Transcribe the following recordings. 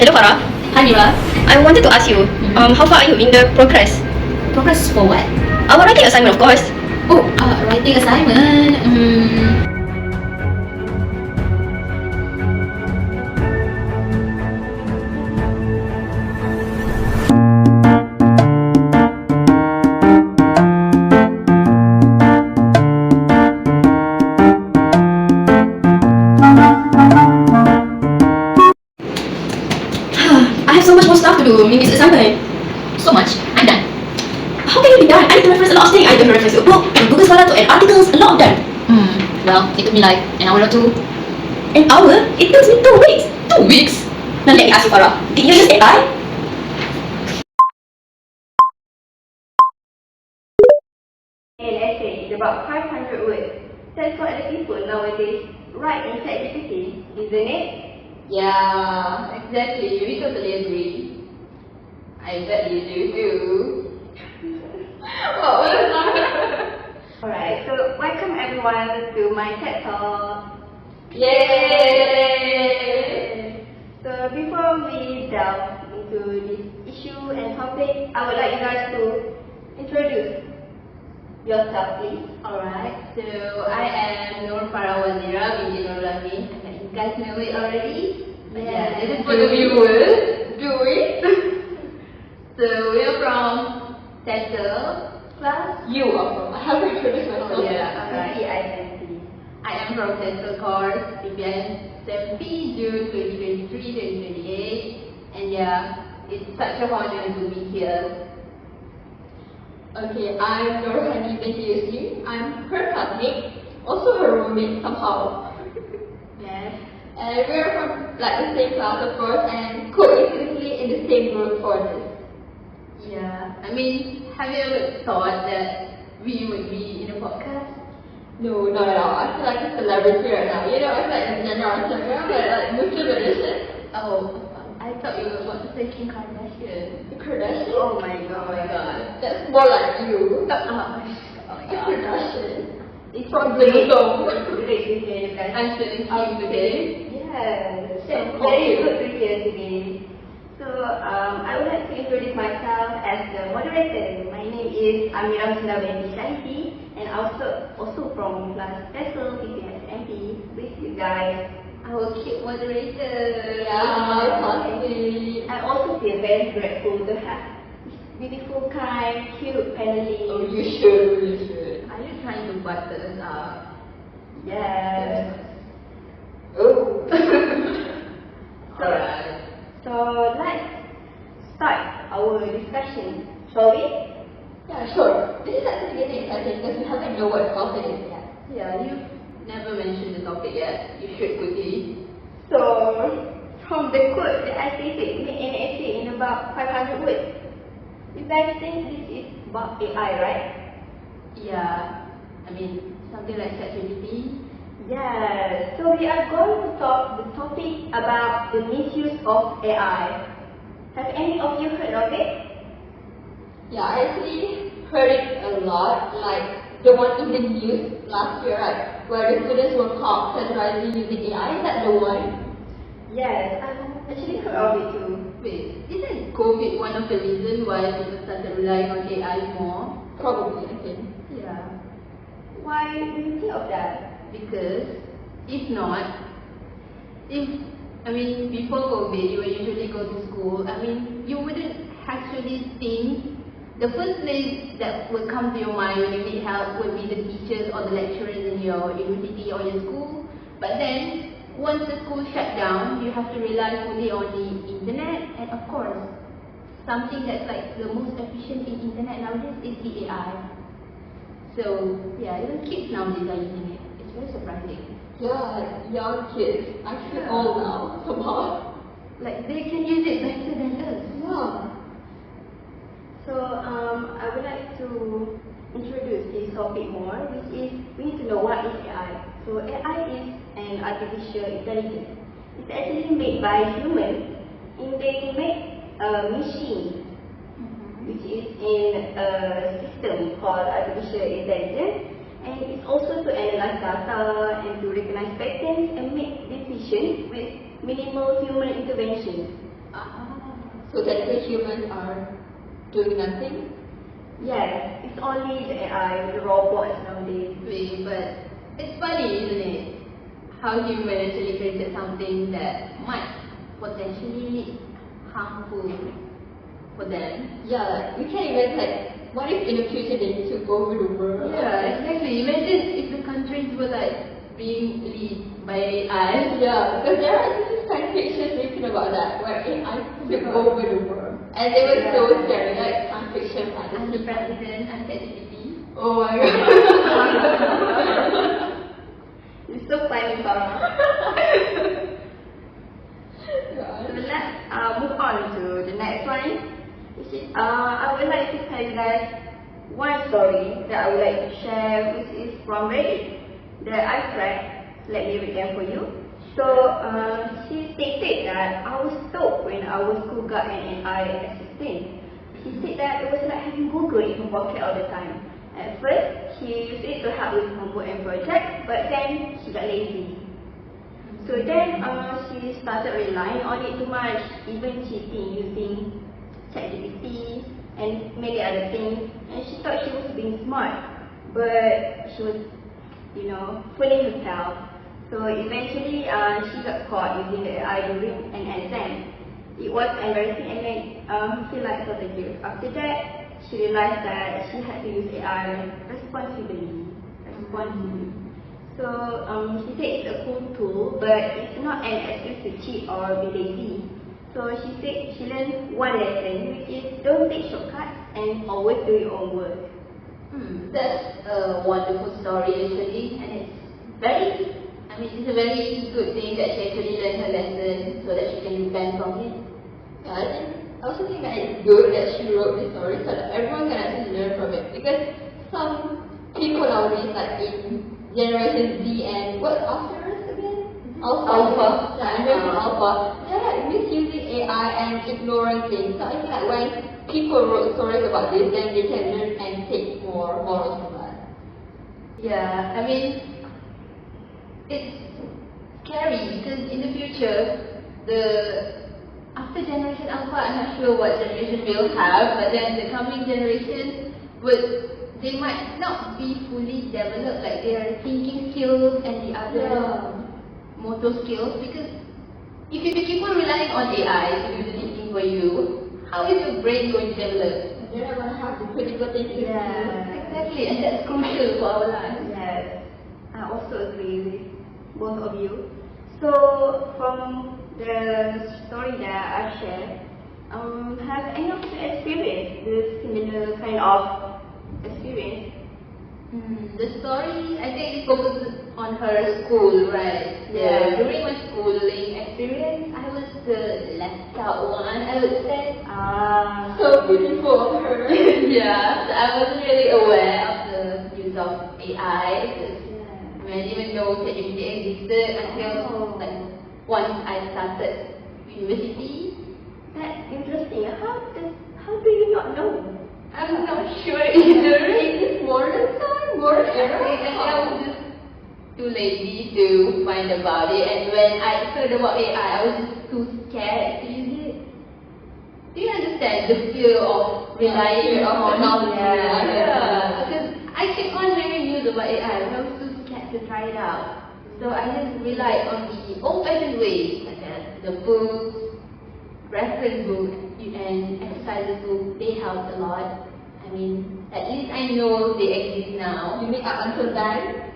Hello Farah. Hi Mira. I wanted to ask you, how far are you in the progress? Progress for what? Our writing assignment, of course. Oh, writing assignment. I have so much more stuff to do in this assignment. So much. I'm done. How can you be done? I need to reference a lot of things. I need to reference a book, to Google Scholar, to add articles, a lot of them. Well, it took me like an hour or two. An hour? It took me 2 weeks. 2 weeks? Now let me ask you, Farah. Did you use AI? An essay is about 500 words. That's what the people nowadays write in ChatGPT, isn't it? Yeah, exactly. We totally agree. I bet you do too. What was that? Alright, so welcome everyone to my TED Talk. Yay! So before we delve into this issue and topic, I would like you guys to introduce yourself, please. Alright, so I am Nur Farah Wazira binti Nur Rahmi. I bet you guys know it already. But yeah, this is for the viewers. Do it. So we are from TSL class. You are from. I haven't introduced myself. Yeah, alright. I am from TSL course, TSLB June 2023-2028, and yeah, it's such a honor to be here. Okay, I'm Nurhani Misuse. I'm her classmate, also her roommate somehow. Yes. And we're from like the same class, of course, and coincidentally in the same group for this. Yeah, I mean, have you ever thought that we would be in a podcast? No, not at all. I feel like a celebrity right now. You know, I feel like a general Instagram, but like Muslim edition. Oh, I thought you were about to say Kim Kardashian. The Kardashian? Oh my god. Oh my god. That's more like you. Oh my god. Kardashian. It's From the song. great to hear you guys. I'm feeling cute today. Yes, So very cute. good to hear today. So, I would like to introduce myself as the moderator. My name is Amira Sundawati Shaiti, and also from class TESL TSLB with you guys. Our cute moderator. Yeah, possibly. I also feel very grateful to have this beautiful, kind, cute panelists. Oh, you should. Are you trying to butter us up? Yes. Oh. Alright. So let's start our discussion, shall we? Yeah, sure. This is actually getting exciting because we haven't know what the topic is yet. Yeah, you've Never mentioned the topic yet. You should quickly. So, from the quote that I stated, make an essay in about 500 words. You guys think this is about AI, right? Yeah. I mean, something like ChatGPT. Yeah, so we are going to talk the topic about the misuse of AI. Have any of you heard of it? Yeah, I actually heard it a lot. Like the one in the news last year, right? Where the students were caught terrorizing using AI. Is that the one? Yes, I've actually heard of it too. Wait, isn't COVID one of the reasons why people started relying on AI more? Probably, I think. Yeah. Why do you think of that? Because if not, before COVID, you would usually go to school. I mean, you wouldn't actually think the first place that would come to your mind when you need help would be the teachers or the lecturers in your university or your school. But then, once the school shut down, you have to rely fully on the internet, and of course, something that's like the most efficient in internet nowadays is the AI. So yeah, even kids nowadays are using it. It's very surprising. Yeah, like young kids. Actually old now, somehow. Like they can use it better than us. Yeah. So I would like to introduce this topic more, which is we need to know what is AI. So AI is an artificial intelligence. It's actually made by humans, and they make a machine, which is in a system called artificial intelligence, and it's also to analyze data and to recognize patterns and make decisions with minimal human intervention. So technically humans are doing nothing? Yes, it's only the AI, the robots nowadays. But it's funny, isn't it? How human actually created something that might potentially harmful for them. Yeah, like, we can't even like, what if in the future they took over the world? Yeah, exactly. Imagine if the countries were like being led by AI. Yeah, because there are actually science fiction written about that, where AI took over the world. And they were so scary, like science fiction I'm the fantasy. president, I'm ChatGPT. Oh my god. It's so funny, Farah. So let's move on to the next one. I would like to tell you guys one story that I would like to share, which is from Reddit that I read. Let me read them for you. So she stated that I was told when I was Google and AI assistant. She said that it was like having Google in her pocket all the time. At first, she used it to help with homework and project, but then she got lazy. So then she started relying on it too much, even cheating using ChatGPT and many other things. And she thought she was being smart, but she was, fooling herself. So eventually, she got caught using the AI during an exam. It was embarrassing and made her feel like such a guilt. After that, she realized that she had to use AI responsibly. So she said it's a cool tool, but it's not an excuse to cheat or be lazy. So she said she learned one lesson, which is don't take shortcuts and always do your own work. That's a wonderful story actually, and it's a very good thing that she actually learned her lesson so that she can repent from it. Yeah, I also think that it's good that she wrote this story so that everyone can actually learn from it. Because some people nowadays, like in Generation Z and what after us again? Alpha. Yeah, Generation Alpha. They're like misusing AI and ignoring things. So I feel like when people wrote stories about this, then they can learn and take more morals from that. Yeah, it's scary because in the future, after Generation Alpha, I'm not sure what generation we'll have, but then the coming generation they might not be fully developed, like their thinking skills and the other motor skills, because if you keep on relying on AI to do the thinking for you, how is your brain going to develop? They're not going to have the critical thinking skills. Exactly, and that's crucial for our lives. Yes, I also agree with both of you. So from the story that I shared, have any of you experienced this similar kind of experience? The story, I think it focuses on her school, right? Yeah. During my schooling experience, I was the left out one, I would say. So beautiful of her. Yeah, so I wasn't really aware of the use of AI. I didn't even know ChatGPT existed until once I started university. That's interesting. How do you not know? I'm not sure either. In this modern time, modern era, I was just too lazy to find about it, and when I heard about AI, I was just too scared to use it. Do you understand the fear of relying on technology? Yeah. Because I kept on hearing news about AI, but I was too scared to try it out. So I just relied on the old-fashioned ways, such as the books, reference book, and exercises book. They helped a lot. At least I know they exist now. you mean up until then?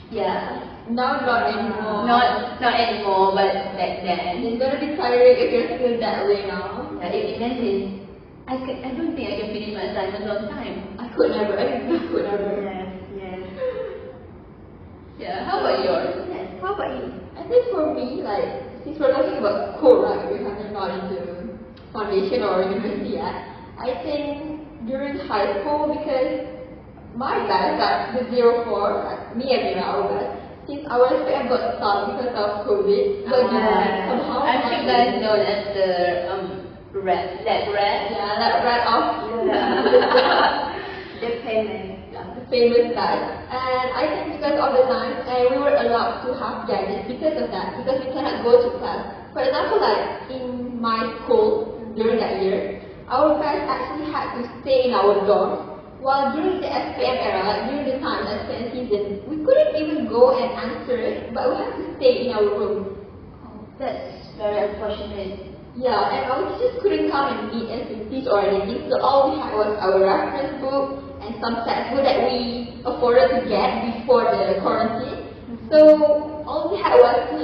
Yeah. Now not anymore. Not anymore, but back then. It's gonna be tiring if you're still that way now. Yeah, imagine. I don't think I can finish my assignment on time. I could never. I could never. Yes. Yeah. How about yours? Yes. How about you? I think for me, like, since we're talking about school, right, we haven't gone into foundation or university yet. I think during high school, because my batch, like the 04, like me and Mira, our batch, since our SPM got stopped because of COVID, but somehow I'm sure you guys know that the lab rat. Yeah, that ran off. The payment. The famous batch. And I think because of the time, and we were allowed to have gadgets because of that, because we cannot go to class. For example, like in my school during that year, our guys actually had to stay in our dorms. While during the SPM era, like during the time SPM season, we couldn't even go and answer it, but we had to stay in our room. Oh, that's very unfortunate. Yeah, and our teachers couldn't come and meet us to teach or anything, so all we had was our reference book and some textbook that we afforded to get before the quarantine. So all we had was to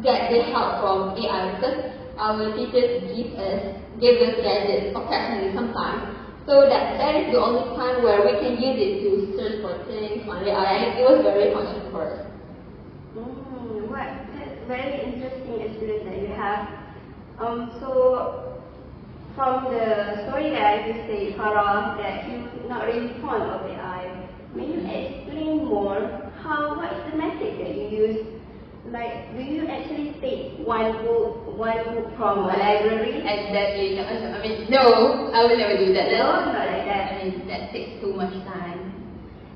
get the help from AI because our teachers gave us gadgets occasionally sometimes. So that is the only time where we can use it to search for things on AI. And it was very functional for us. That's very interesting experience that you have. So from the story that you say, Farah, that you're not really fond of AI, may you explain more what is the method that you use? Like, do you actually take one book from a library? Exactly. I mean, no, I will never do that. No, not like that. I mean, that takes too much time.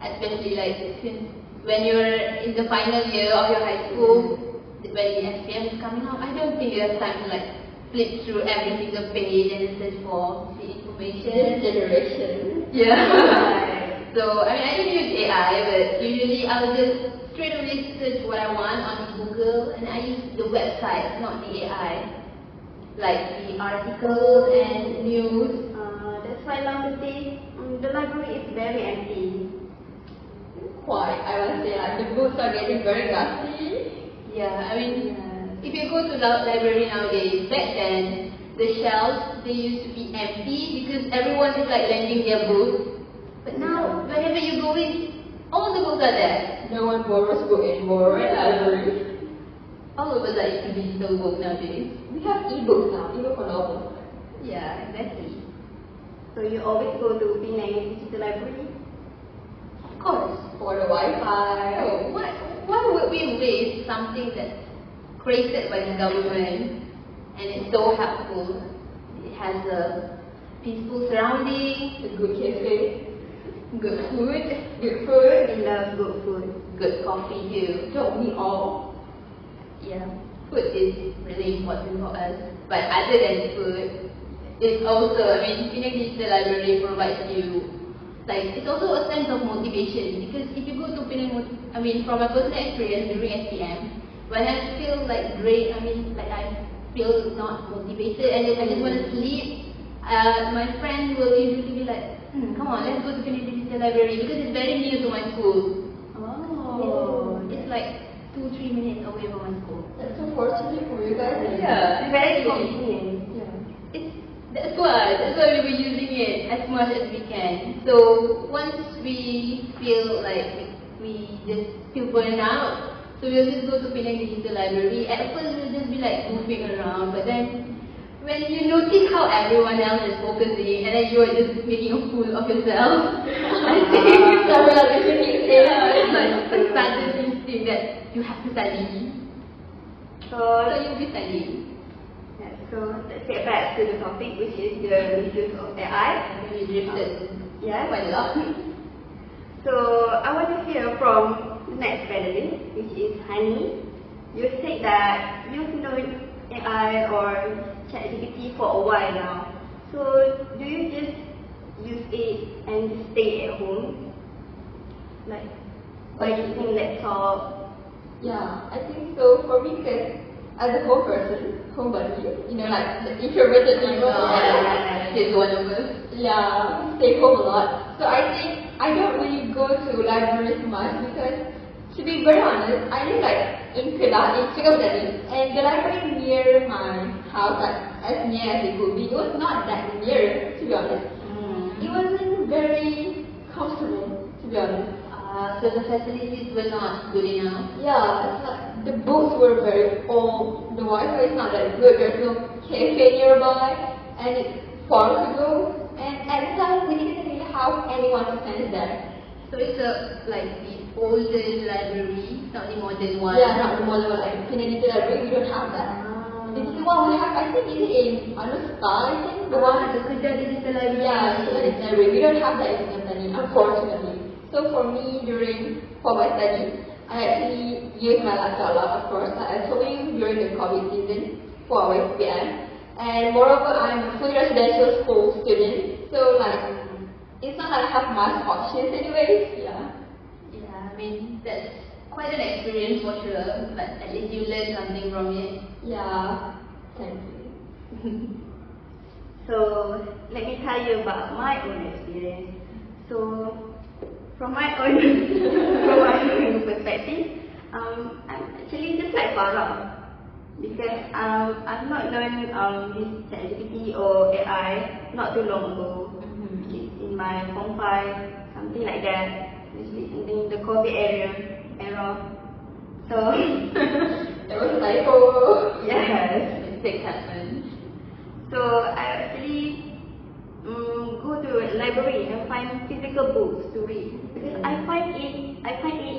Especially like since when you're in the final year of your high school, when the SPM is coming up, I don't think you have time to like flip through every single page and search for the information. This generation. Yeah. So, I mean, I don't use AI, but usually I'll just straight away search what I want on Google, and I use the website, not the AI. Like the articles and news. That's why nowadays the library is very empty. Quite, I would say, like the books are getting very dusty. Yeah, I mean, if you go to the library nowadays, back then, the shelves, they used to be empty because everyone is like lending their books. But now, whenever you go in, all the books are there. No one borrows book anymore, right? Library. All of us are into digital book nowadays. We have e-books now, e-book for novels. Yeah, exactly. So you always go to Penang Digital Library? Of course. For the Wi-Fi. Oh, why would we waste something that's created by the government and it's so helpful? It has a peaceful surrounding, A good cafe. good food, Good food. We love good food. good coffee too. Don't we all? Yeah, food is really important for us. But other than food, it's also, I mean, Penang Digital Library provides you, like, it's also a sense of motivation. Because if you go to Penang, I mean, from my personal experience during SPM, when I feel like I feel not motivated and then I just want to sleep, my friend will usually be like, come on, let's go to Penang Digital Library because it's very near to my school. Oh, It's like 2-3 minutes away from my school. That's so fortunate for you guys. Yeah, very convenient. Yeah. That's why we were using it as much as we can. So once we feel like we just feel burned out, so we'll just go to Penang Digital Library. At first we'll just be like goofing around, but then when you notice how everyone else is focusing and then you are just making a fool of yourself, I think it's like a sudden instinct that you have to study. So you'll be studying. Yeah, so let's get back to the topic, which is the misuse of AI. We drifted Yeah. quite a lot. So I want to hear from the next panelist, which is Hani. You said that you've known AI or ChatGPT for a while now. So do you just use it and just stay at home? Like by using laptop? Yeah, I think so. For me, because as a homebody, like the introverted people, He's one of us. yeah, stay home a lot. So I think I don't really go to libraries much because, to be very honest, I live like in Kedah, in Singapore, and the library near my house, like as near as it could be, it was not that near, to be honest. It wasn't very comfortable, to be honest. So the facilities were not good enough. Yeah, it's like the books were very old, the Wi-Fi is not that good, there's no cafe nearby, and it's far to go, and at the time we didn't really have anyone to send us there. So it's like the older library, not the modern one. Yeah, not the modern one, like Penang Digital Library, we don't have that. The digital one we have, I think, is in Star, I think, the one. The Kedah Digital Library. Yeah, Kedah Digital Library, we don't have that in Singapore, unfortunately. So for me, for my study, I actually use my laptop a lot, of course. Like I told you during the COVID season, 4 hours PM. And moreover, I'm a fully residential school student, so like, it's not that I have much options anyways, yeah. Yeah, I mean, that's quite an experience for sure, but at least you learned something from it. Yeah, thank you. So let me tell you about my own experience. So from my own perspective, I'm actually just like Farah, because I've not learned this ChatGPT or AI not too long ago. It's in my Form 5, something like that. Especially in the COVID era. So There was a typo. yes. Mistakes happen. So I actually go to a library and find physical books to read, because I find it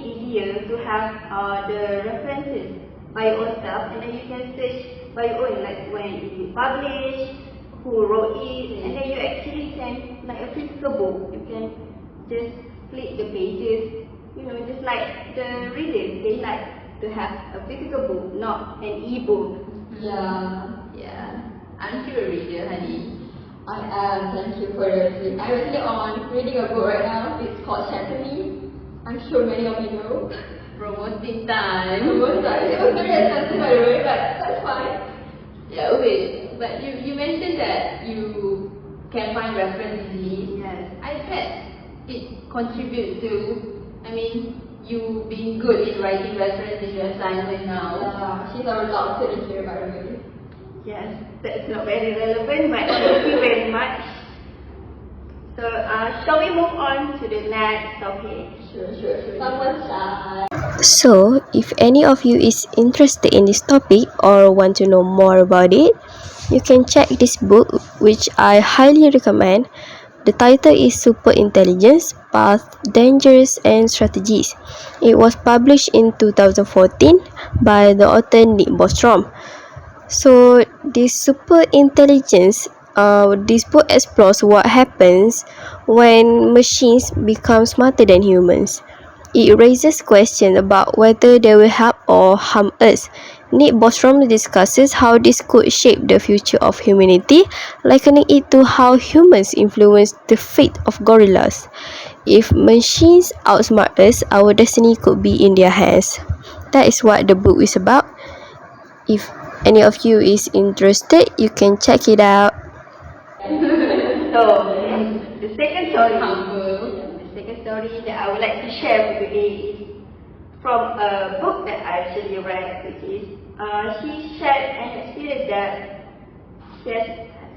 easier to have the references by your own self, and then you can search by your own, like when it is published, who wrote it, and then you actually can, like a physical book, you can just flip the pages, just like the readers, they like to have a physical book, not an e-book. Yeah. Aren't you a reader, honey? I am, thank you for your tip. I'm actually on reading a book right now. It's called Shanthani. I'm sure many of you know. Promoting time. It was very expensive by the way, but that's fine. Yeah, okay. But you mentioned that you can find reference easily. Yes. I bet it contributes to, you being good in writing reference in your assignment now. She's our doctor here, by the way. Yes, that's not very relevant, but thank you very much. So, shall we move on to the next topic? Sure. Someone shy. So, if any of you is interested in this topic or want to know more about it, you can check this book, which I highly recommend. The title is Super Intelligence, Path, Dangers and Strategies. It was published in 2014 by the author Nick Bostrom. So, this super intelligence, this book explores what happens when machines become smarter than humans. It raises questions about whether they will help or harm us. Nick Bostrom discusses how this could shape the future of humanity, likening it to how humans influence the fate of gorillas. If machines outsmart us, our destiny could be in their hands. That is what the book is about. If any of you is interested, you can check it out. So, the second story that I would like to share with today is from a book that I actually read, which is, she shared an experience that she has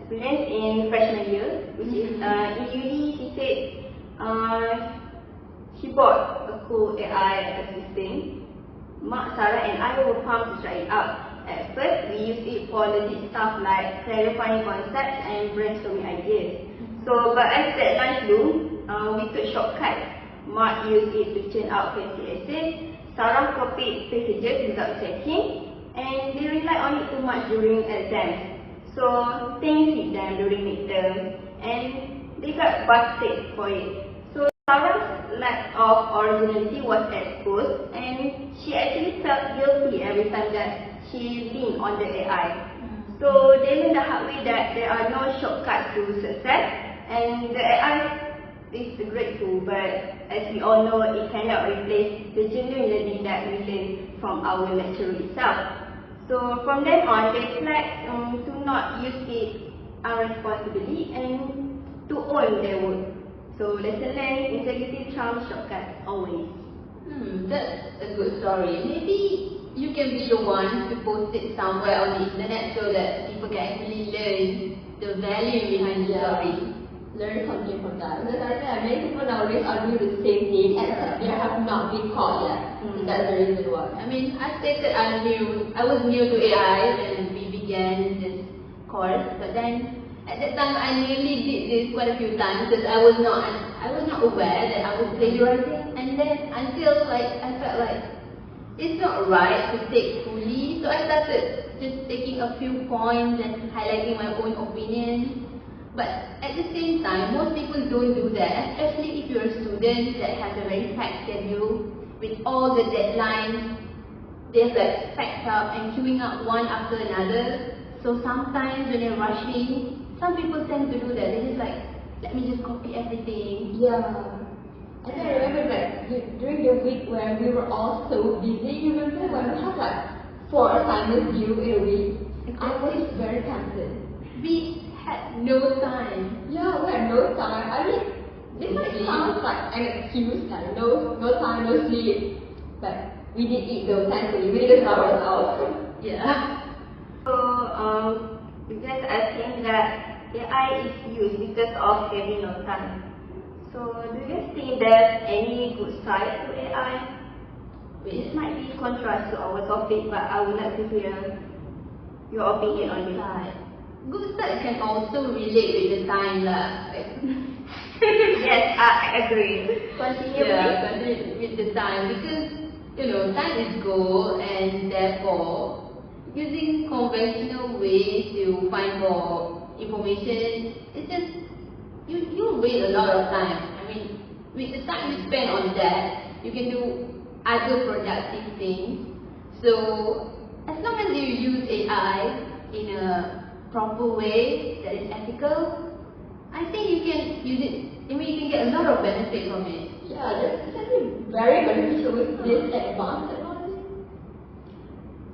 experienced in freshman year, which is, in uni, she said, she bought a cool AI assistant. Mak, Sarah and I were pumped to try it out. At first, we used it for legit stuff like clarifying concepts and brainstorming ideas. So, but as that lunch room, we took shortcuts. Mak used it to churn out fancy essays. Sarah copied passages without checking, and they relied on it too much during exams. So, things hit them during midterm, and they got busted for it. So, Sarah's lack of originality was exposed, and she actually felt guilty every time that she leaned on the AI. So they learned the hard way that there are no shortcuts to success, and the AI is a great tool, but as we all know, it cannot replace the genuine learning that we learn from our lecturer itself. So from then on, they pledged to not use it irresponsibly and to own their work. So lesson learned, integrity trumps shortcuts always. That's a good story. Maybe you can be the one to post it somewhere on the internet so that people can actually learn the value behind the story. Learn something from that. Because I think many people nowadays are doing the same thing except they have not been caught yet. That's the reason why. I stated I was new to AI when we began this course, but then at that time I nearly did this quite a few times because I was not aware that I was plagiarizing, and then until I felt like it's not right to take fully, so I started just taking a few points and highlighting my own opinions. But at the same time, most people don't do that, especially if you're a student that has a very packed schedule with all the deadlines they're like packed up and queuing up one after another. So sometimes when they're rushing, some people tend to do that. They just like, let me just copy everything. Yeah. And I remember like during the week when we were all so busy, you remember when we had like 4 assignments due in a week? I was very tempted. We had no time. Yeah, we had no time. I mean, this might sound like an excuse, like no time, no sleep. But we did eat though, thankfully. We didn't starve ourselves. Yeah. So, because I think that AI is used because of having no time. So, do you guys think there's any good side to AI? This might be contrast to our topic, but I would like to hear your opinion on this. Good side can also relate with the time lah. Yes, I agree. Continue With the time, because time is gold, and therefore using conventional ways to find more information, it's just you waste a lot of time. I mean, with the time you spend on that, you can do other productive things. So as long as you use AI in a proper way that is ethical, I think you can use it. I mean, you can get a lot of benefit from it. Yeah, that's actually very beneficial with this advanced technology.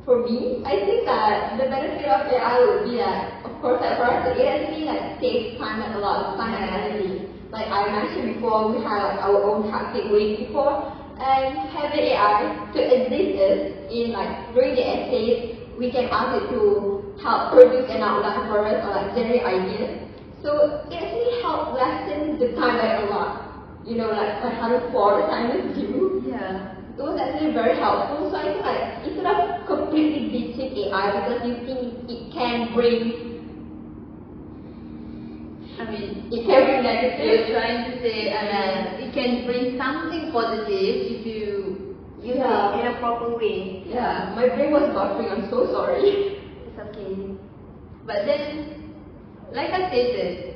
For me, I think that the benefit of AI would be that, of course, like for us, it actually like saves time, like a lot of time and energy. Like I mentioned before, we had like our own hectic week before, and having AI to assist us in like during the essays, we can ask it to help produce an outline for us or like generate ideas. So it actually helped lessen the time like a lot. Like when having 4 assignments due. Yeah. It was actually very helpful. So I think like instead of completely ditching AI because you think it can bring negative. You're trying to say it can bring something positive if you use it in a proper way. Yeah, my brain was buffering. I'm so sorry. It's okay. But then, like I stated,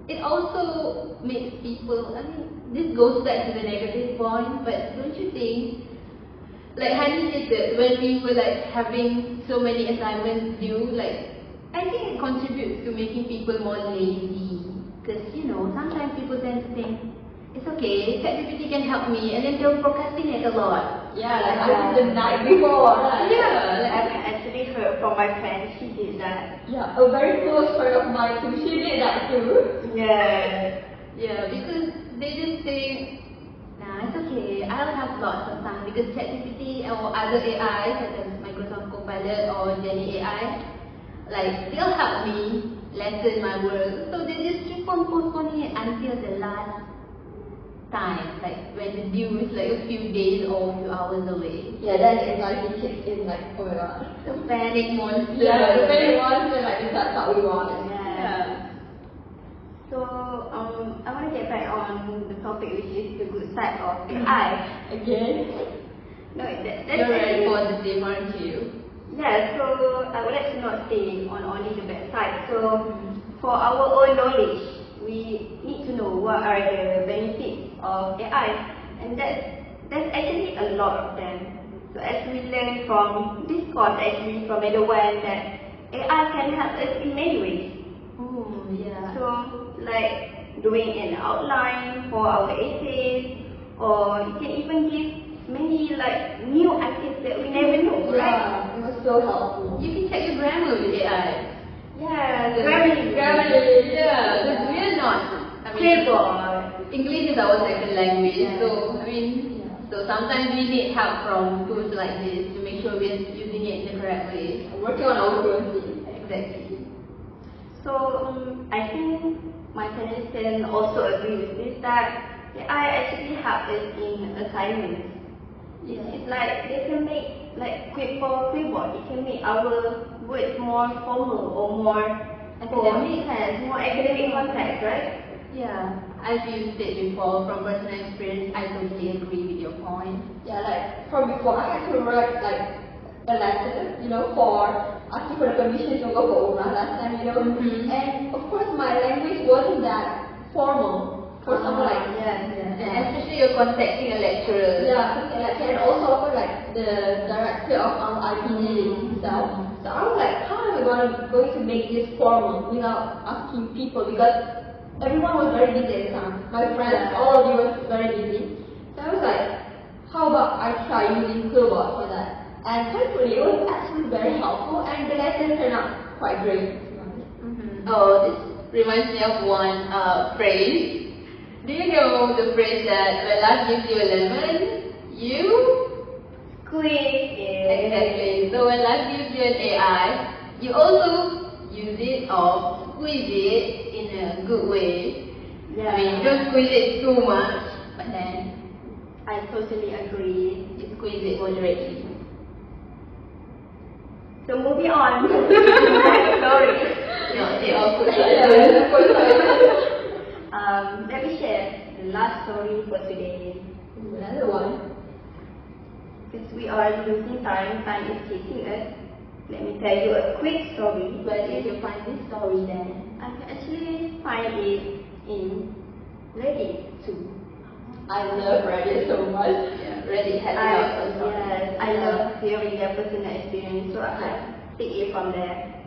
it also makes people, I mean, this goes back to the negative point, but don't you think, like Hani stated, when we were like having so many assignments due, like, I think it contributes to making people more lazy. Because, sometimes people tend to think, it's okay, ChatGPT can help me, and then they'll procrastinate a lot. Yeah, like I did the night before. Right? Yeah, like I've actually heard from my friend, she did that. Yeah, a very close friend of mine too, she did that too. Yeah. Yeah, because they just say, nah, it's okay, I'll have lots of time, because ChatGPT or other AI, such as Microsoft Copilot or Jenny AI, like, they'll help me lessen my work. So they just keep on postponing it until the last time, like when the due is like a few days or a few hours away. Yeah, then anxiety kicks in like, oh my god. The panic monster. Yeah, the panic monster, like that's what we want. Yeah. So, I want to get back on the topic, which is the good side of AI. Again? No, that's You're very positive, aren't you? Yeah, so I would like to not stay on only the bad side. So, for our own knowledge, we need to know what are the benefits of AI, and there's actually a lot of them. So as we learn from this course, actually from one, that AI can help us in many ways. Oh, yeah. So like doing an outline for our essays, or you can even give many like new ideas that we never know, right? Yeah, it was so helpful. You can check your grammar with AI. Yeah, Grammarly. Yeah, because we are not. I mean, English is our second language, so I mean, so sometimes we need help from tools like this to make sure we're using it in the correct way. Working on our fluency. Exactly. So I think my panelists can also agree with this, that AI actually help us in assignments. It's like they can make like clipboard. It can make our words more formal or more academic, more academic context, right? Yeah, as you said before, from personal experience, I totally agree with your point. Yeah, like from before I had to write like a letter, for asking for the permission to go for Umrah last time, And of course my language wasn't that formal. for someone like and especially you're contacting a lecturer. And also for like the director of IPD himself. So I was like, how am I going to make this formal without asking people, because everyone was very busy at the time. My friends, all of you were very busy. So I was like, how about I try using Quillbot for that? And thankfully it was actually very helpful, and the lesson turned out quite great. Oh, this reminds me of one phrase. Do you know the phrase that when life gives you a lemon, you Squeeze it. exactly. So when life gives you an AI, you also use it or squeeze it in a good way. I mean, don't squeeze it too much, but then I totally agree. you squeeze it moderately. So moving on. Sorry. No, they all put Let me share the last story for today. Another one. Since we are losing time, time is chasing us. Let me tell you a quick story. Where did you find this story then? I can actually find it in Reddit too. I love Reddit so much. Yeah, Reddit has lots of stories. Yes, I love hearing their personal experience, so I take it from there.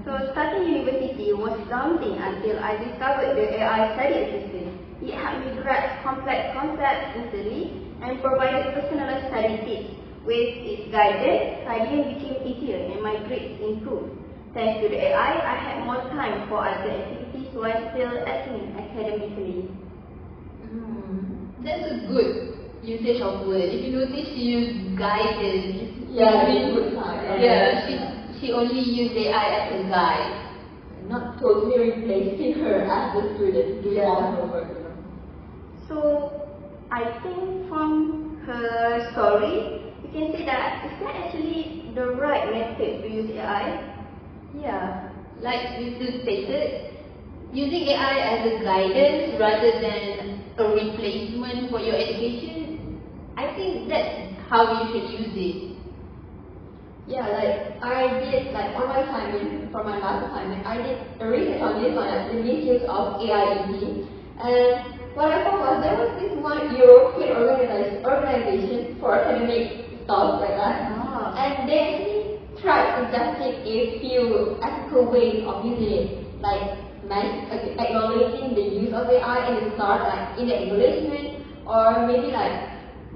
So starting university was daunting until I discovered the AI study assistant. It helped me grasp complex concepts instantly and provided personalized study tips. With its guidance, studying became easier and my grades improved. Thanks to the AI, I had more time for other activities while still excelling academically. That's a good usage of word. If you notice, she used guidance. Really good time. She only used AI as a guide. Not totally replacing her as the student doing all her work. So, I think from her story, you can say that is that actually the right method to use AI? Yeah, like Misuse stated, using AI as a guidance rather than a replacement for your education, I think that's how you should use it. Yeah, like I did like on my time for my master assignment, I did a research on this one, like the misuse of AIET. And what I found was there was this one European organization for academic stuff like that. And they actually tried suggesting a few ethical ways of using it, like acknowledging the use of AI in the start, like in the acknowledgement, or maybe like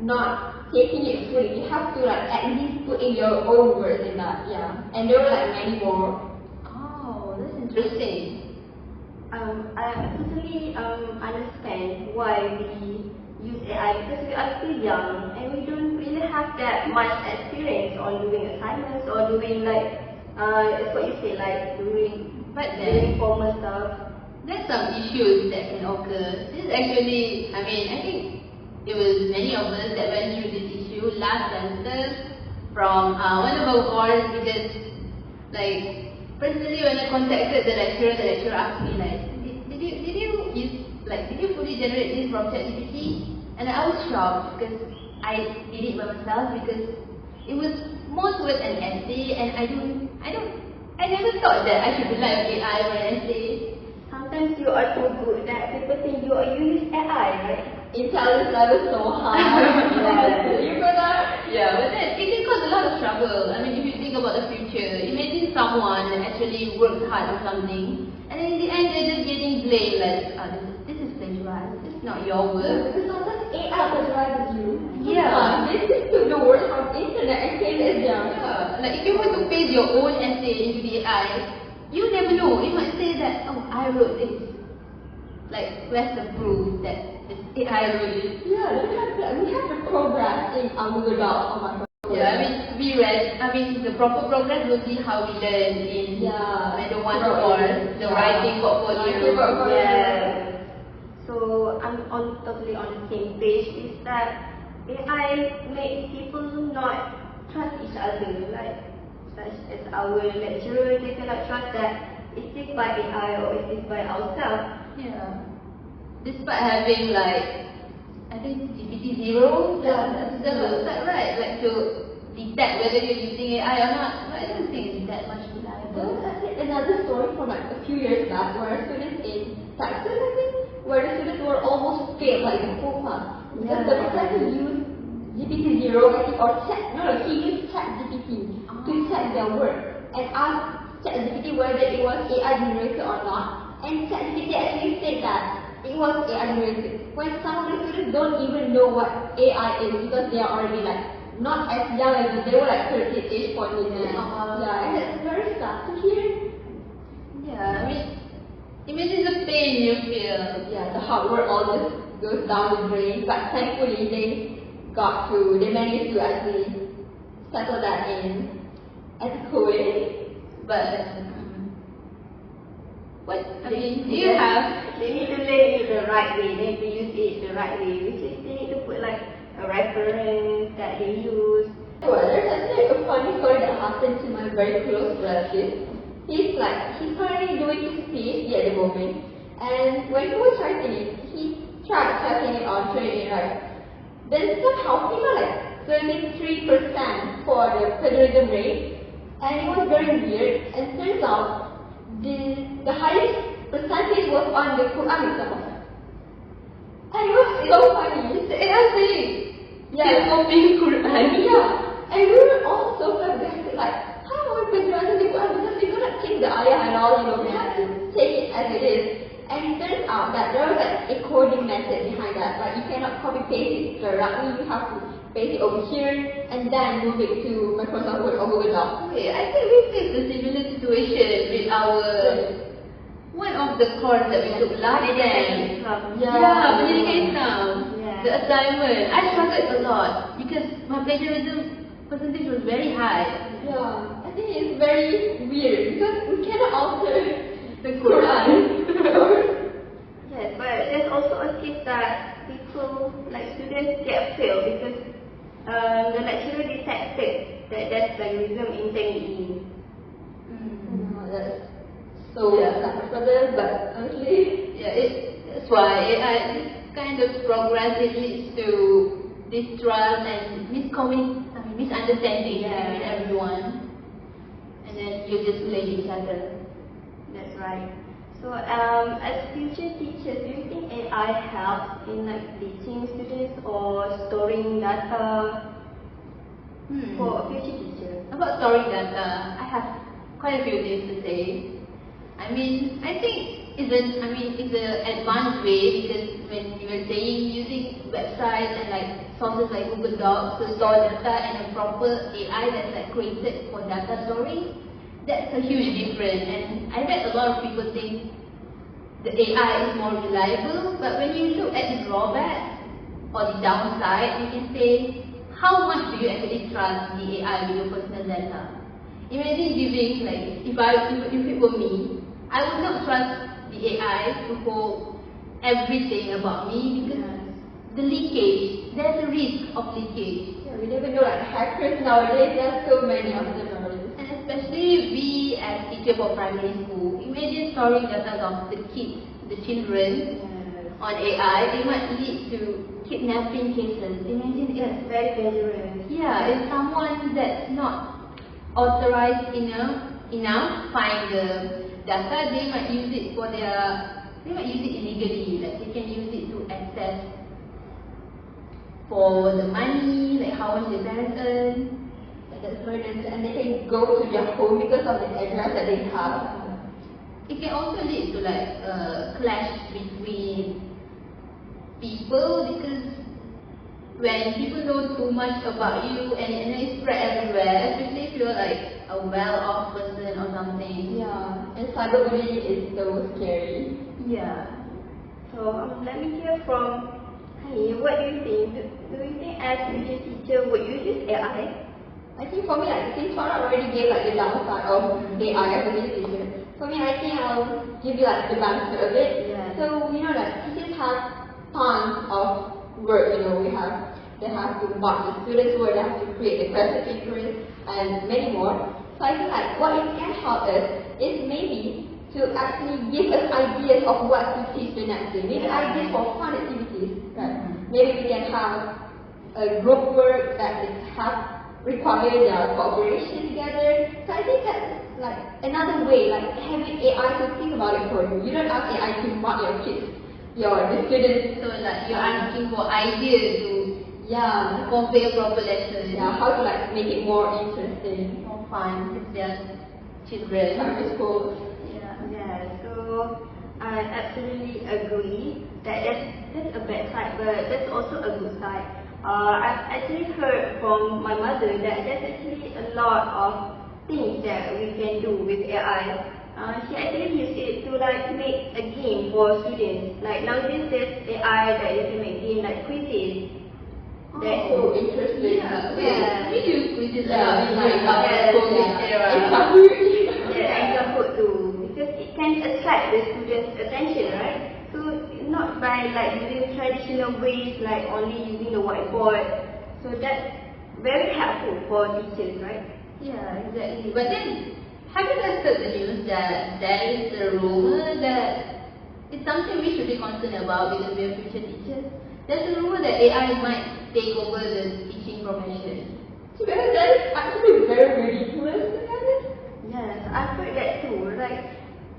not taking it fully. You have to like at least put in your own words in that, And there were like many more. Oh, that's interesting. I totally understand why we use AI because we are still young and we don't really have that much experience on doing assignments or doing like that's what you say, like doing formal stuff. There's some issues that can occur. This is actually, I think it was many of us that went through this issue last semester from one of our course, because like personally when I contacted the lecturer asked me like, did you fully generate this from ChatGPT? And I was shocked because I did it by myself because it was more towards an essay, and I never thought that I should rely on AI for an essay. Sometimes you are so good that people think you use AI, right? Intelligence level so high. You know that? Yeah, but then it can cause a lot of trouble. I mean, if you think about the future, imagine someone that actually worked hard on something, and then in the end they're just getting blamed like, this is plagiarized. This is not your work. Because sometimes AI plagiarizes you. Yeah. They just took the words from internet and came it down. Yeah. Like if you were to paste your own essay into the AI, you never know. It might say that, oh, I wrote this. Like, where's the proof that it's AI wrote it? Yeah, we have the progress in Google Docs on my phone. Yeah, the proper progress will be how we learn in like the one course, the writing portfolio. Yeah. So I'm totally on the same page. Is that AI makes people not trust each other, like such as our lecturer, they cannot trust that is this by AI or is this by ourselves. Yeah. Despite having like, I think GPT-0, is that right? Like to detect whether you're using AI or not. But I don't think it's that much reliable. There was actually another story from like a few years back where students in Texas, I think, where the students were almost failed, like the whole class. Because the professor used GPT-0 or he used ChatGPT to check their work and asked ChatGPT whether it was AI generated or not. And ChatGPT actually said that it was AI generated. When some of the students don't even know what AI is because they are already like not as young as they were like 30-ish, 40. Yeah, and it's very sad to hear. Yeah, I mean, imagine the pain you feel. Yeah, the hard work all just goes down the drain. But thankfully they managed to actually settle that in ethical way. But what They need to learn it the right way. They need to use it the right way, which is they need to put like a reference that they use. Well, there's actually a funny story that happened to my very close relative. He's currently doing his PhD at the moment, and when he was writing it, he tried checking it on training, right? Then somehow he got like 33% for the plagiarism rate, and it was very weird. And turns out the highest percentage was on the Quran itself, and it was so funny. the AI thing. Yeah, copying Quran. yeah, and we were all so flabbergasted, like, how are we plagiarizing the Quran? Because we cannot change the ayah and all, we have to take it as it is. And it turns out that there was like a coding method behind that. Like you cannot copy paste it directly, you have to paste it over here and then move it to Microsoft Word or Google Docs. Okay, I think we faced a similar situation with our one of the course that we took last time. Pendidikan Islam. The assignment. I struggled a lot because my plagiarism percentage was very high. Yeah, I think it's very weird because we cannot alter The Quran. Yes, but there's also a case that people, like students, get failed because the lecturer detected that there's plagiarism in technique. That's so sad for them, but honestly, That's why this kind of progress it leads to distrust and misunderstanding between everyone, and then you just blame each other. That's right. So, as future teachers, do you think AI helps in like teaching students or storing data for a future teacher? About storing data, I have quite a few things to say. I think it's an advanced way because when you were saying using websites and like sources like Google Docs to store data and a proper AI that's like created for data storing, that's a huge difference. And I bet a lot of people think the AI is more reliable, but when you look at the drawbacks or the downside, you can say how much do you actually trust the AI with your personal data? Imagine giving like if it were me, I would not trust the AI to hold everything about me because the leakage, there's a risk of leakage. yeah, we never know like hackers nowadays. There's so many of them nowadays. And especially we as teachers for primary school, imagine storing data of the kids, the children on AI, they might lead to kidnapping cases. Imagine That's very dangerous. if someone that's not authorized enough find the data, they might use it illegally, like they can use it to access for the money, like how much the parents earn. That's very dangerous, and they can go to their home because of the address that they have. It can also lead to like a clash between people because when people know too much about you and it spread everywhere, especially if you're like a well-off person or something. Yeah, and cyberbullying is so scary. Yeah. So, let me hear from Hani. What do you think? Do you think as a teacher would you use AI? I think for me, like, since Farah already gave like the downside of AI as a teacher, for me, I think I'll give you like the benefit of it. So, like teachers have tons of work, they have to mark the students' work, they have to create the question papers, and many more. So I feel like what it can help us is maybe to actually give us ideas of what to teach the next day. Maybe ideas for fun activities. Right? Maybe we can have a group work that require the cooperation together. So I think that's like another way, like having AI to think about it for you. You don't ask AI to mark your kids' the students. So like you're asking for ideas to convey a proper lesson. Yeah, how to like make it more interesting, more fun with their children. Primary school. Yeah, so I absolutely agree that that's a bad side, but that's also a good side. I've actually heard from my mother that there's actually a lot of things that we can do with AI. She actually used it to like make a game for students. Like nowadays there's AI that you can make game like quizzes. That's so interesting. We use quizzes a lot in like our COVID era. And Kahoot too, because it can attract the students' attention, right? So not by like using traditional ways like only using the whiteboard. So that's very helpful for teachers, right? Yeah, exactly. But then, have you guys heard the news that there is a rumor that it's something we should be concerned about because we are future teachers? There's a rumor that AI might take over the teaching profession. So that is actually very ridiculous. Yes, I've heard that too. Like,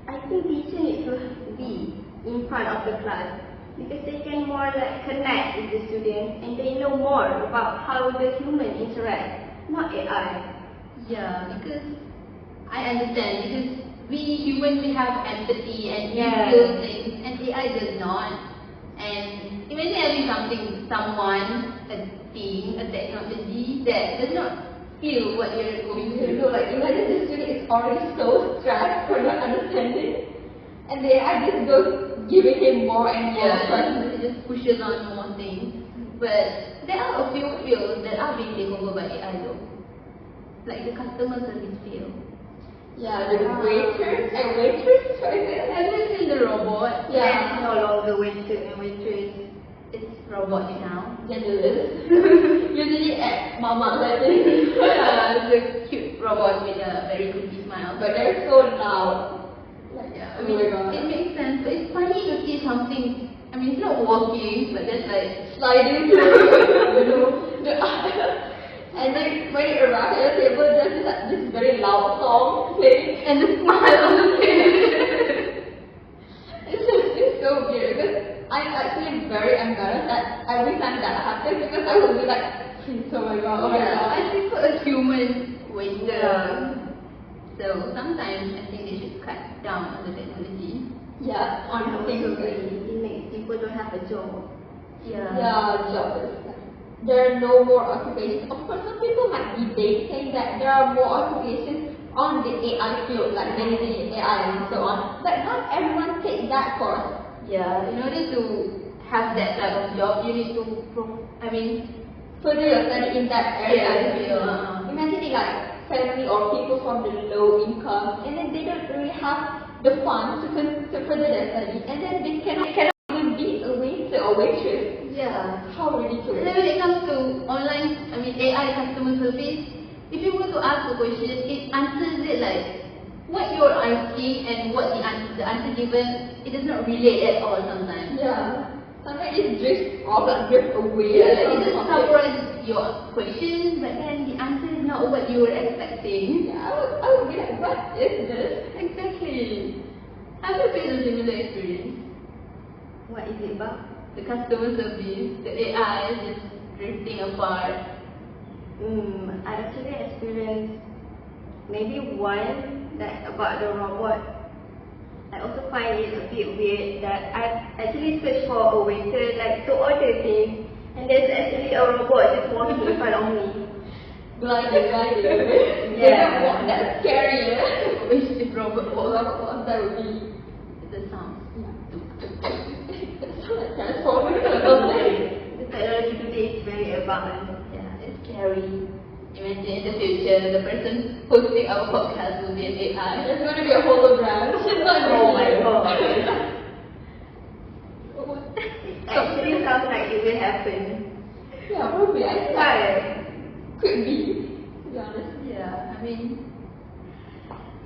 I think teachers need to be in front of the class because they can more like connect with the students and they know more about how the human interact, not AI. Yeah, because I understand because we humans we have empathy and we Yeah. feel things and AI does not. And imagine having someone, a thing, a technology that does not feel what you're going You through. know, like imagine the student is already so stressed for not understanding, and they are just giving him more and more questions. It just pushes on more things. But there are a few fields that are being taken over by AI though. Like the customer service field. Yeah, the waiters and waitress choices. Have you seen the robot? It's no longer waiter and waitress. It's robot now. Genderless. Usually at mama, I think. The cute robot with a very creepy smile. But they're so loud. Like, Yeah, oh my god. it makes sense. But it's funny to see something. I mean, it's not walking, but just like Sliding through, you know, the aisle. And then when it arrives at the table, there's this very loud song playing. and the smile on the face. It's so weird because I'm actually very embarrassed that every time that happens because I will be like, oh my god, oh my god. I prefer a human waiter. Yeah. So sometimes I think they should cut down on the technology. Yeah, I on also things agree. like It makes people don't have a job. jobs. There are no more occupations. Of course, some people might debate saying that there are more occupations on the AI field, like managing AI and so on. But not everyone takes that course. Yeah, in order to have that type of job, you need to, Further your study in that area. Yeah. Imagine like family or people from the low income, and then they don't really have the funds to further their study, and then they cannot even be a waiter or waitress. yeah. How And ridiculous. then when it comes to AI customer service, if you were to ask a question, it answers it like what you're asking and what the answer given, it does not relate at all sometimes. Yeah. Sometimes it drifts off, like drift away. It just summarizes your question, but then the answer is not what you were expecting. Yeah, I would be like, what is this? Exactly. Have you faced a similar experience? What is it about? The customer service, the AI is just drifting apart. I actually experienced maybe one that about the robot. I also find it a bit weird that I actually searched for a waiter like to order things, and there's actually a robot just walking in front of me. Blinded. Yeah. That's scary. Which if robot What that would be? the sound. It's like Transformers or something. The technology today is very advanced. Yeah, it's scary. Imagine in the future, the person hosting our podcast will be an AI. There's going to be a hologram. She's not Oh my god. god. Actually sounds like it will happen. Yeah, probably. I think Right. could be, to be honest. Yeah,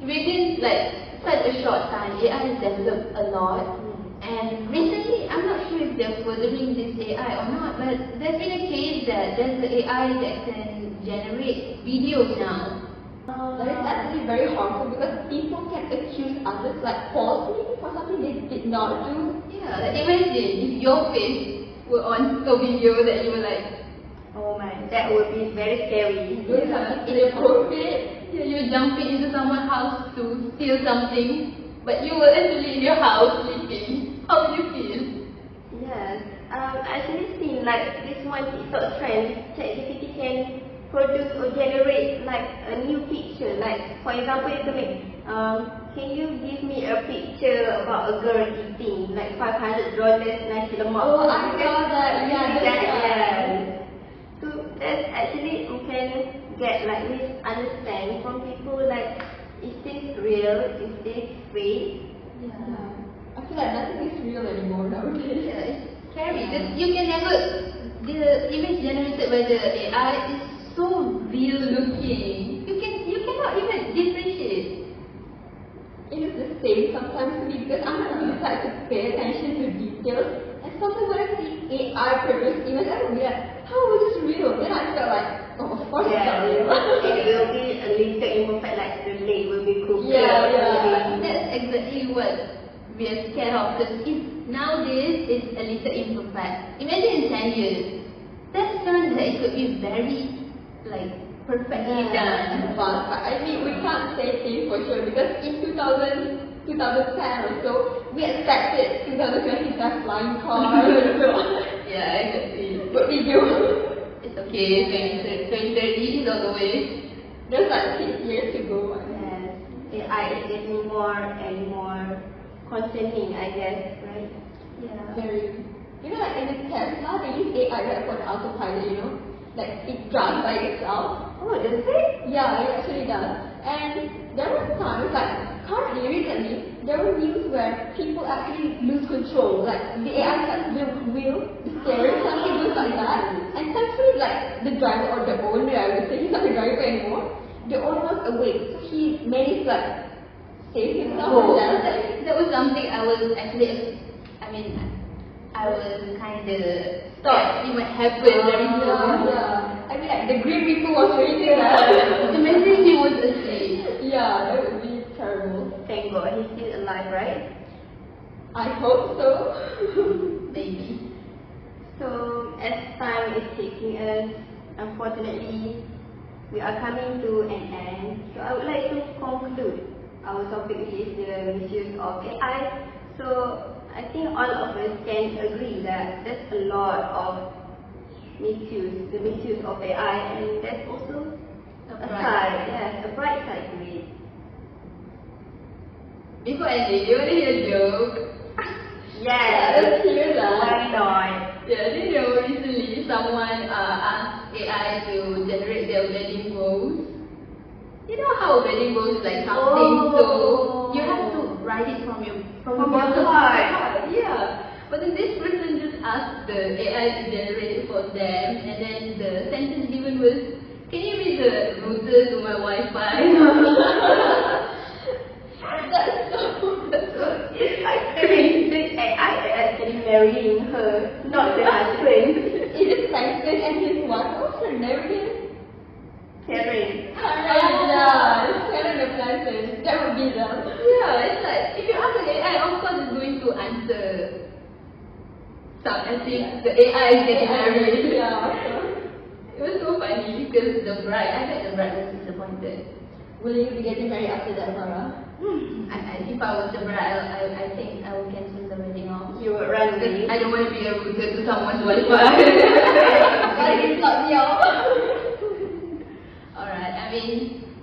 within like such a short time, AI has developed a lot. And recently, I'm not sure if they're furthering this AI or not, but there's been a case that there's the AI that can generate videos now. That is actually very harmful because people can accuse others like falsely for something they did not do. Yeah, like imagine if your face were on a video that you were like, Oh my, that would be very scary. Doing something inappropriate. yeah, you're jumping into someone's house to steal something, but you were actually in your house sleeping. How would you feel? Yes, actually seen like this one TikTok trend, ChatGPT can produce or generate like a new picture. Like for example, it can make, can you give me a picture about a girl eating like $500 nasi lemak? Oh, I saw that. Yeah, Yeah. So that's actually you can get like misunderstand from people like, is this real? Is this fake? Yeah. I feel like nothing is real anymore nowadays. Yeah, it's scary. You can never, the image generated by the AI is so real looking. You cannot even differentiate. It is the same sometimes to me because I'm not really like to pay attention to details. And sometimes when I see AI produced images, I will be like, how is this real? Then I feel like, oh, of course it's not real. And it will be a little imperfect, like the leg will be crooked. Yeah. That's exactly what we are scared of. Because if nowadays it's a little imperfect, imagine in 10 years, that's when that it could be very like perfectly done. But I mean, we can't say things for sure because in 2010 or so, we expected 2020 to have flying cars and so on. Yeah, exactly. But we do. It's okay, 2030 is on the way. There's like 6 years to go. Yes, AI is getting more and more concerning, I guess, right? Yeah. Very. You know, like in the Tesla, they use AI right for the autopilot, you know? Like it drives by itself. Oh, does it? Yeah, it actually does. And there were times, like currently, recently, there were news where people actually lose control. Like the AI cuts the wheel, the steering, something goes like that. And thankfully, like the driver or the owner, I would say, he's not the driver anymore. The owner was awake, so he managed to like save himself. Oh, And that was something I was actually, I was kind of thought it might happen very soon. yeah. I mean, like the Grim Reaper was waiting there. Imagine he was asleep. Yeah, that would be terrible. Thank God, he's still alive, right? I hope so. Maybe. So, as time is taking us, unfortunately, we are coming to an end. So, I would like to conclude our topic, which is the misuse of AI. So, I think all of us can agree that there's a lot of misuse, the misuse of AI, and there's also a side, yes, a bright side to it. Before ending, you want to hear a joke? Yes, Let's hear that. why not? Yeah, did you know recently someone asked AI to generate their wedding vows? You know how wedding vows is like something, so you have to write it from your heart. Yeah. But then this person just asked the AI to generate it for them, and then the sentence given was, "Can you read the router to my Wi-Fi?" It's actually the AI actually marrying her, not the husband. It is Tyson and his wife. What's her name again? Karen. Yeah, it's Karen the Tyson. That would be them. Yeah, it's like if you ask the AI, of course it's going to answer as if the AI is getting married. Yeah. It was so funny because the bride, I bet the bride was disappointed. Will you be getting married after that, Farah? If I was the bride, I think I would cancel the wedding off. You would run Because away. I don't want to be a router to someone's Wi-Fi. Why did you stop me out? Alright,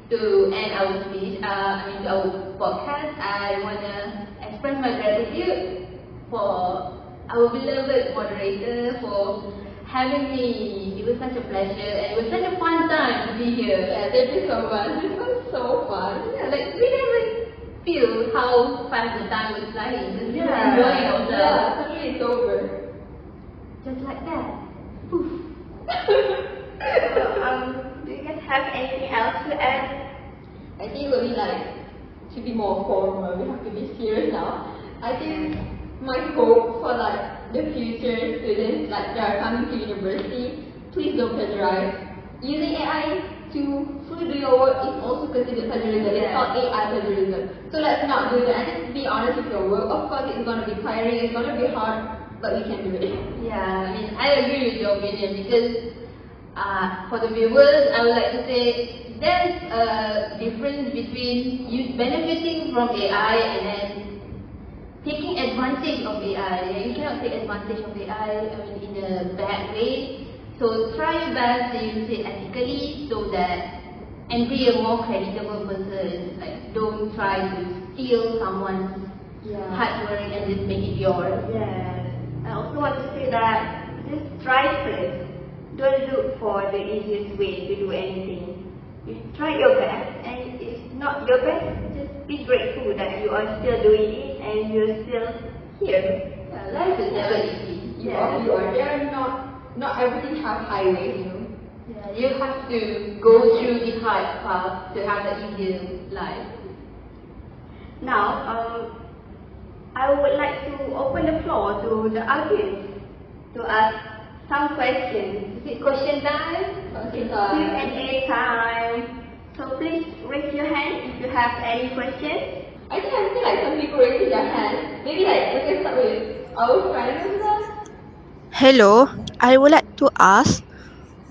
to end our speech, to our podcast, I want to express my gratitude for our beloved moderator for having me. It was such a pleasure and it was such a fun time to be here. Yeah, thank you so much. This was so fun. Yeah, like we never feel how fast the time was flying. Just enjoying ourselves. Yeah, suddenly it's over. Just like that. Poof. Do you guys have anything else to add? I think we'll be like, to be more formal, we have to be serious now. I think my hope for like the future students like that are coming to university, please don't plagiarize. Using AI to fully do your work is also considered plagiarism. It's not AI plagiarism. So let's not do that. And just be honest with your work. Of course, it's going to be tiring, it's going to be hard, but we can do it. Yeah, I mean, I agree with your opinion because for the viewers, I would like to say there's a difference between you benefiting from AI and then taking advantage of AI. You cannot take advantage of AI in a bad way. So try your best to use it ethically so that and be a more creditable person. Like don't try to steal someone's hard work and just make it yours. Yes. I also want to say that just try first. Don't look for the easiest way to do anything. You try your best, and if not your best, just be grateful that you are still doing it and you're still here. Yeah, life is never easy. You are there. Not everything has highways, you know. Yeah, you have to go through the hard path to have an easier life. Now, I would like to open the floor to the audience to ask some questions. Is it question time? Q&A time. So please raise your hand if you have any questions. I feel like some people raising their hands. Maybe like we can start with our friends as well. Hello, I would like to ask,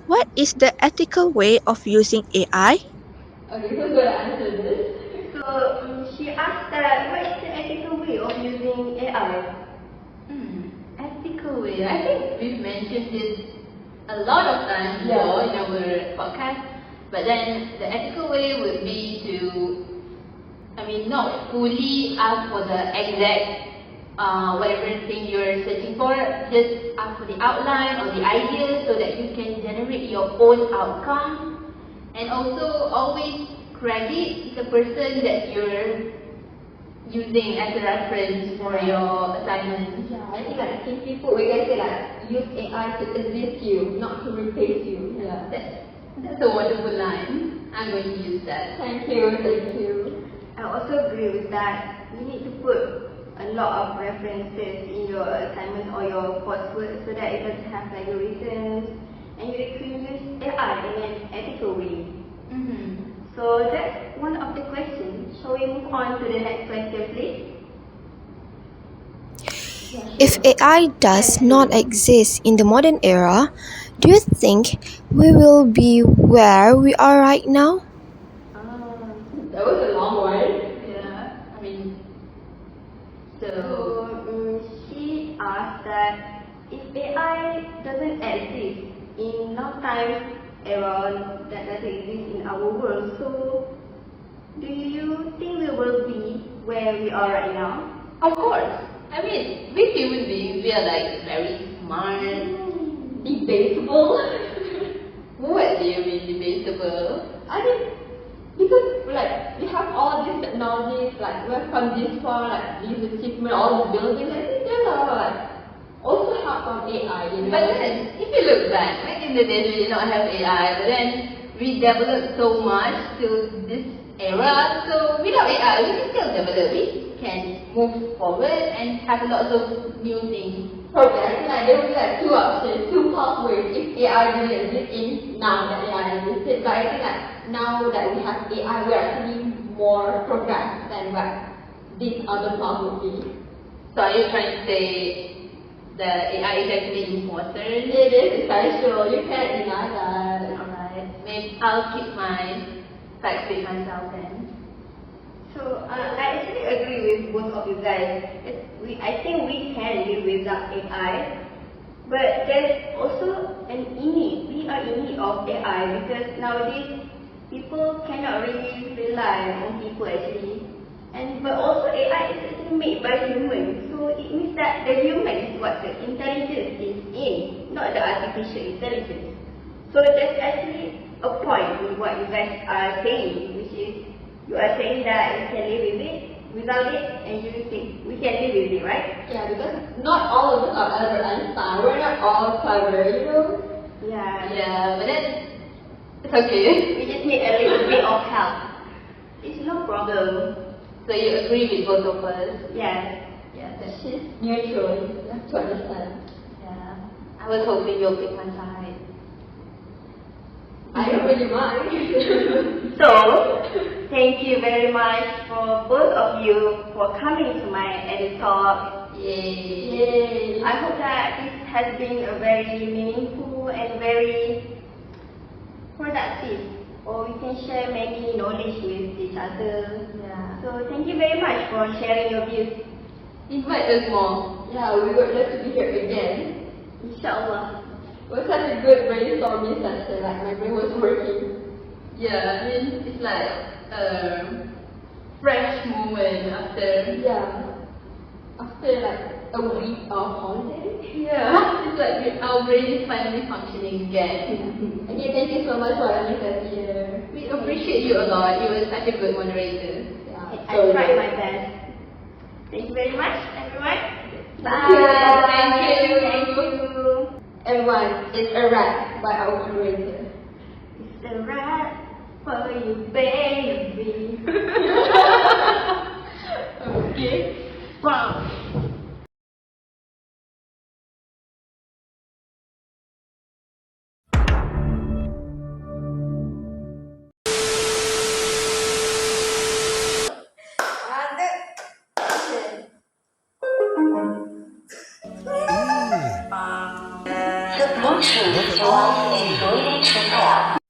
what is the ethical way of using AI? Okay, who's going to answer this? So she asked that what is the ethical way of using AI? Ethical way. I think we've mentioned this a lot of times before in our podcast. But then the ethical way would be to, not fully ask for the exact whatever thing you're searching for. Just ask for the outline or the idea so that you can generate your own outcome. And also always credit the person that you're using as a reference for your assignment. Yeah, I think like in people we can say like use AI to assist you, not to replace you. Yeah. That's a wonderful line. I'm going to use that. Thank you. I also agree with that. You need to put a lot of references in your assignment or your coursework so that it doesn't have algorithms and you can use AI in an ethical way. So that's one of the questions. Shall we move on to the next question, please? If AI does not exist in the modern era, do you think we will be where we are right now? That was a long one. Yeah, she asked that if AI doesn't exist in no time era that doesn't exist in our world, so do you think we will be where we are right now? Of course. We human beings, we are like very smart. Debatable. What do you mean debatable? I think because like we have all these technologies, like we've come this far, like these achievements, all these buildings, I think there's a lot of like also help from AI, you know. But then, if you look back in the days we did not have AI, but then we developed so much to this era, so without AI we can still develop. We can move forward and have lots of new things. Progress, like there will be like two options, two pathways if AI didn't exist in now that AI existed. But I think like now that we have AI, we're actually more progress than what this other path would be. So are you trying to say the AI is actually important? It is essential, you can't deny that. Alright, maybe I'll keep my facts with myself then. So I actually agree with both of you guys. I think we can live without AI, but there's also we are in need of AI because nowadays people cannot really rely on people actually. But also AI is actually made by humans, so it means that the human is what the intelligence is in, not the artificial intelligence. So there's actually a point in what you guys are saying, which is you are saying that we can live with it, without it, and you think we can live with it, right? Yeah, because not all of us are Albert Einstein. We're not all clever, you know? Yeah, but then it's okay. We just need a little bit of help. It's no problem. So you agree with both of us? Yes. Yeah, that's She's neutral, you have to understand. yeah. I was hoping you'll pick my side. I don't really mind. So, thank you very much for both of you for coming to my EduTalk. Yay! I hope that this has been a very meaningful and very productive, or we can share many knowledge with each other. Yeah. So thank you very much for sharing your views. Invite us more. Yeah, we would love to be here again. Inshallah. It was such a good brainstorming session, like my brain was working. Yeah, I mean, it's like a fresh moment after. Yeah. After like a week of holiday. Yeah, it's like our brain is finally functioning again. Okay, thank you so much for having us here. We appreciate you a lot. You were such a good moderator. Yeah. I tried my best. Thank you very much, everyone. Thank you. Thank you. Thank you. Everyone, it's a wrap by our moderator. It's a wrap for you, baby. Okay. Wow.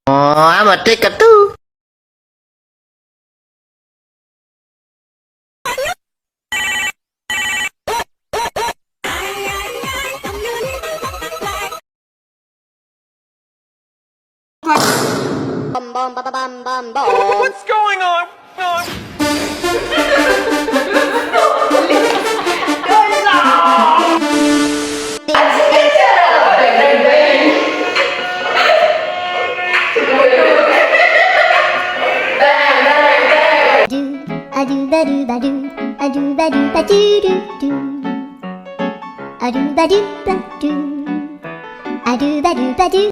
Oh, I'm a ticker too. What's going on? A do ba do ba do, a do ba do ba do do do. A do ba do ba do, a do ba do ba do.